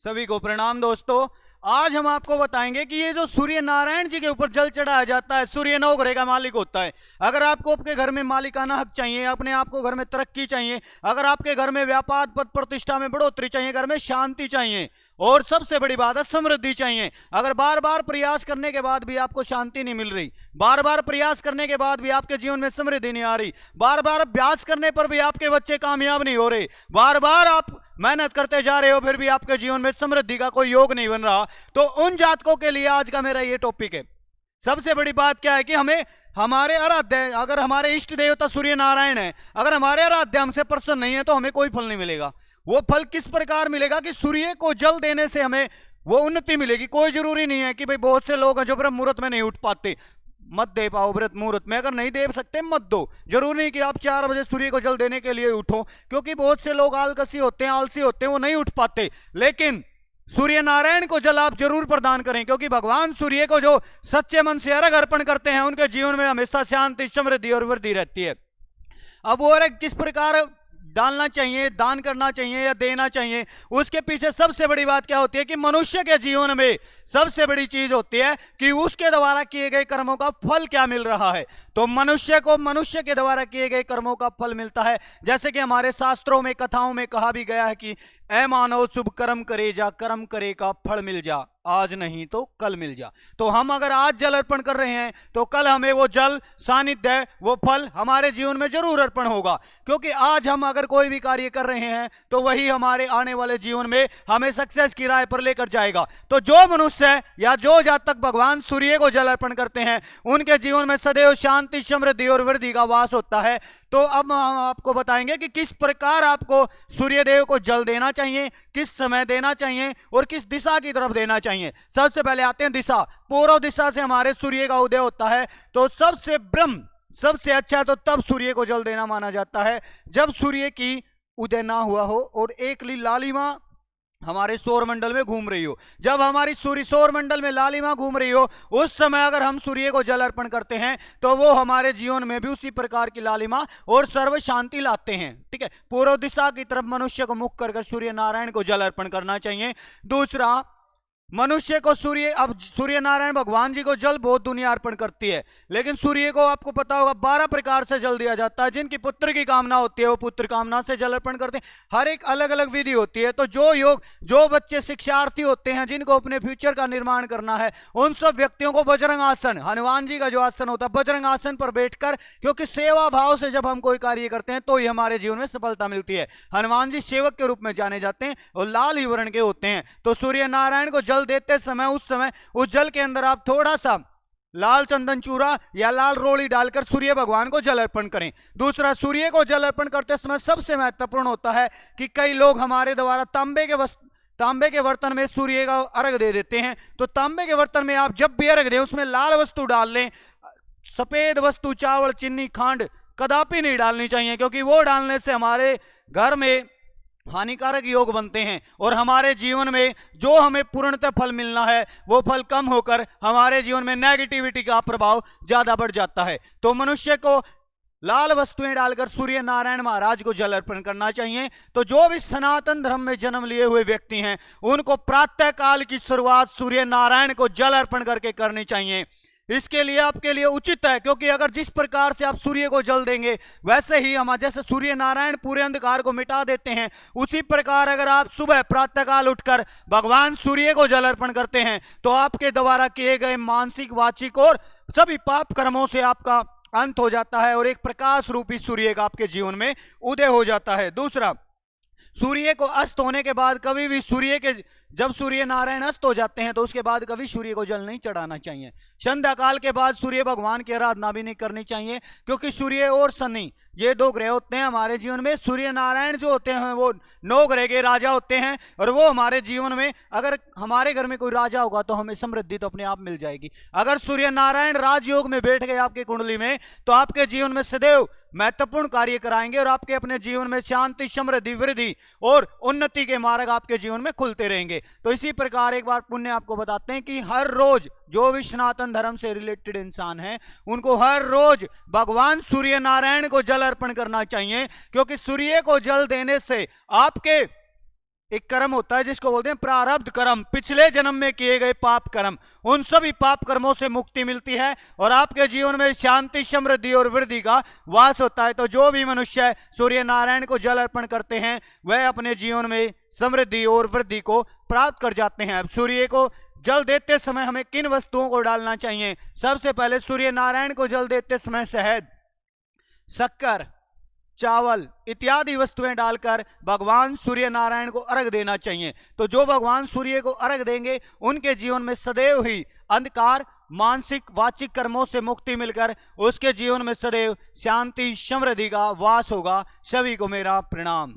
सभी को प्रणाम दोस्तों। आज हम आपको बताएंगे कि ये जो सूर्य नारायण जी के ऊपर जल चढ़ाया जाता है, सूर्य 9 ग्रह का मालिक होता है। अगर आपको आपके घर में मालिकाना हक चाहिए, अपने आप को घर में तरक्की चाहिए, अगर आपके घर में व्यापार पद प्रतिष्ठा में बढ़ोतरी चाहिए, घर में शांति चाहिए और सबसे बड़ी बात है समृद्धि चाहिए। अगर बार बार प्रयास करने के बाद भी आपको शांति नहीं मिल रही, बार बार प्रयास करने के बाद भी आपके जीवन में समृद्धि नहीं आ रही, बार बार अभ्यास करने पर भी आपके बच्चे कामयाब नहीं हो रहे, बार बार आप मेहनत करते जा रहे हो फिर भी आपके जीवन में समृद्धि का कोई योग नहीं बन रहा, तो उन जातकों के लिए आज का मेरा ये टॉपिक है। सबसे बड़ी बात क्या है कि हमें हमारे आराध्य, अगर हमारे इष्ट देवता सूर्य नारायण है, अगर हमारे आराध्य हमसे प्रसन्न नहीं है तो हमें कोई फल नहीं मिलेगा। वो फल किस प्रकार मिलेगा कि सूर्य को जल देने से हमें वो उन्नति मिलेगी। कोई जरूरी नहीं है कि भाई बहुत से लोग हैं जो ब्रह्म मुहूर्त में नहीं उठ पाते, मत दे पाओ व्रत मुहूर्त में, अगर नहीं दे सकते मत दो। जरूरी नहीं कि आप 4 बजे सूर्य को जल देने के लिए उठो, क्योंकि बहुत से लोग आलसी होते हैं, वो नहीं उठ पाते। लेकिन सूर्य नारायण को जल आप जरूर प्रदान करें, क्योंकि भगवान सूर्य को जो सच्चे मन से अर्घ अर्पण करते हैं उनके जीवन में हमेशा शांति, समृद्धि और वृद्धि रहती है। अब वो अर्घ किस प्रकार डालना चाहिए, दान करना चाहिए या देना चाहिए, उसके पीछे सबसे बड़ी बात क्या होती है कि मनुष्य के जीवन में सबसे बड़ी चीज होती है कि उसके द्वारा किए गए कर्मों का फल क्या मिल रहा है। तो मनुष्य को मनुष्य के द्वारा किए गए कर्मों का फल मिलता है। जैसे कि हमारे शास्त्रों में, कथाओं में कहा भी गया है कि ऐ मानव शुभ कर्म करे जा, कर्म करे का फल मिल जा, आज नहीं तो कल मिल जा। तो हम अगर आज जल अर्पण कर रहे हैं तो कल हमें वो जल, सानिध्य, वो फल हमारे जीवन में जरूर अर्पण होगा, क्योंकि आज हम अगर कोई भी कार्य कर रहे हैं तो वही हमारे आने वाले जीवन में हमें सक्सेस की राह पर लेकर जाएगा। तो जो मनुष्य या जो जातक भगवान सूर्य को जल अर्पण करते हैं उनके जीवन में सदैव शांति, समृद्धि और वृद्धि का वास होता है। तो अब हम आपको बताएंगे कि किस प्रकार आपको सूर्य देव को जल देना चाहिए, किस समय देना चाहिए और किस दिशा की तरफ देना चाहिए। सबसे पहले आते हैं दिशा। पूर्व दिशा से हमारे सूर्य का उदय होता है, तो सबसे अच्छा तो तब सूर्य को जल देना माना जाता है जब सूर्य की उदय ना हुआ हो और एक लालिमा हमारे सौर मंडल में घूम रही हो। जब हमारी सूर्य सौर मंडल में लालिमा घूम रही हो उस समय अगर हम सूर्य को जल अर्पण करते हैं तो वो हमारे जीवन में भी उसी प्रकार की लालिमा और सर्व शांति लाते हैं। ठीक है, पूर्व दिशा की तरफ मनुष्य को मुख कर सूर्य नारायण को जल अर्पण करना चाहिए। दूसरा, मनुष्य को सूर्य नारायण भगवान जी को जल बहुत दुनिया अर्पण करती है, लेकिन सूर्य को आपको पता होगा 12 प्रकार से जल दिया जाता है। जिनकी पुत्र की कामना होती है वो पुत्र कामना से जल अर्पण करते हैं। हर एक अलग अलग विधि होती है। तो जो बच्चे शिक्षार्थी होते हैं, जिनको अपने फ्यूचर का निर्माण करना है, उन सब व्यक्तियों को बजरंग आसन, हनुमान जी का जो आसन होता है, बजरंग आसन पर बैठकर, क्योंकि सेवा भाव से जब हम कोई कार्य करते हैं तो ही हमारे जीवन में सफलता मिलती है। हनुमान जी सेवक के रूप में जाने जाते हैं और लाल ही वर्ण के होते हैं। तो सूर्य नारायण को जल देते समय उस जल के अंदर आप थोड़ा सा लाल चंदन चूरा या लाल रोली डालकर सूर्य भगवान को जल अर्पण करें। दूसरा, सूर्य को जल अर्पण करते समय सबसे महत्वपूर्ण होता है कि कई लोग हमारे द्वारा तांबे के बर्तन में सूर्य का अर्घ दे देते हैं। तो तांबे के बर्तन में आप जब भी अर्घ दें उसमें लाल वस्तु डाल लें। सफेद वस्तु, चावल, चीनी, खांड कदापि नहीं डालनी चाहिए, क्योंकि वो डालने से हमारे घर में हानिकारक योग बनते हैं और हमारे जीवन में जो हमें पूर्णतः फल मिलना है वो फल कम होकर हमारे जीवन में नेगेटिविटी का प्रभाव ज्यादा बढ़ जाता है। तो मनुष्य को लाल वस्तुएं डालकर सूर्य नारायण महाराज को जल अर्पण करना चाहिए। तो जो भी सनातन धर्म में जन्म लिए हुए व्यक्ति हैं उनको प्रातः काल की शुरुआत सूर्य नारायण को जल अर्पण करके करनी चाहिए। इसके लिए आपके लिए उचित है, क्योंकि अगर जिस प्रकार से आप सूर्य को जल देंगे वैसे ही हम, जैसे सूर्य नारायण पूरे अंधकार को मिटा देते हैं, उसी प्रकार अगर आप सुबह प्रातःकाल उठकर भगवान सूर्य को जल अर्पण करते हैं तो आपके द्वारा किए गए मानसिक, वाचिक और सभी पाप कर्मों से आपका अंत हो जाता है और एक प्रकाश रूपी सूर्य का आपके जीवन में उदय हो जाता है। दूसरा, सूर्य को अस्त होने के बाद कभी भी जब सूर्य नारायण अस्त हो जाते हैं तो उसके बाद कभी सूर्य को जल नहीं चढ़ाना चाहिए। संध्या काल के बाद सूर्य भगवान की आराधना भी नहीं करनी चाहिए, क्योंकि सूर्य और शनि ये 2 ग्रह होते हैं हमारे जीवन में। सूर्य नारायण जो होते हैं वो 9 ग्रह के राजा होते हैं और वो हमारे जीवन में, अगर हमारे घर में कोई राजा होगा तो हमें समृद्धि तो अपने आप मिल जाएगी। अगर सूर्य नारायण राजयोग में बैठ गए आपकी कुंडली में तो आपके जीवन में सदैव महत्वपूर्ण कार्य कराएंगे और आपके अपने जीवन में शांति, समृद्धि, वृद्धि और उन्नति के मार्ग आपके जीवन में खुलते रहेंगे। तो इसी प्रकार एक बार पुण्य आपको बताते हैं कि हर रोज जो भी सनातन धर्म से रिलेटेड इंसान है उनको हर रोज भगवान सूर्य नारायण को जल अर्पण करना चाहिए, क्योंकि सूर्य को जल देने से आपके एक कर्म होता है जिसको बोलते हैं प्रारब्ध कर्म, पिछले जन्म में किए गए पाप कर्म, उन सभी पाप कर्मों से मुक्ति मिलती है और आपके जीवन में शांति, समृद्धि और वृद्धि का वास होता है। तो जो भी मनुष्य सूर्य नारायण को जल अर्पण करते हैं वह अपने जीवन में समृद्धि और वृद्धि को प्राप्त कर जाते हैं। अब सूर्य को जल देते समय हमें किन वस्तुओं को डालना चाहिए? सबसे पहले सूर्य नारायण को जल देते समय शहद, शक्कर, चावल इत्यादि वस्तुएं डालकर भगवान सूर्य नारायण को अर्घ देना चाहिए। तो जो भगवान सूर्य को अर्घ देंगे उनके जीवन में सदैव ही अंधकार, मानसिक, वाचिक कर्मों से मुक्ति मिलकर उसके जीवन में सदैव शांति, समृद्धि का वास होगा। सभी को मेरा प्रणाम।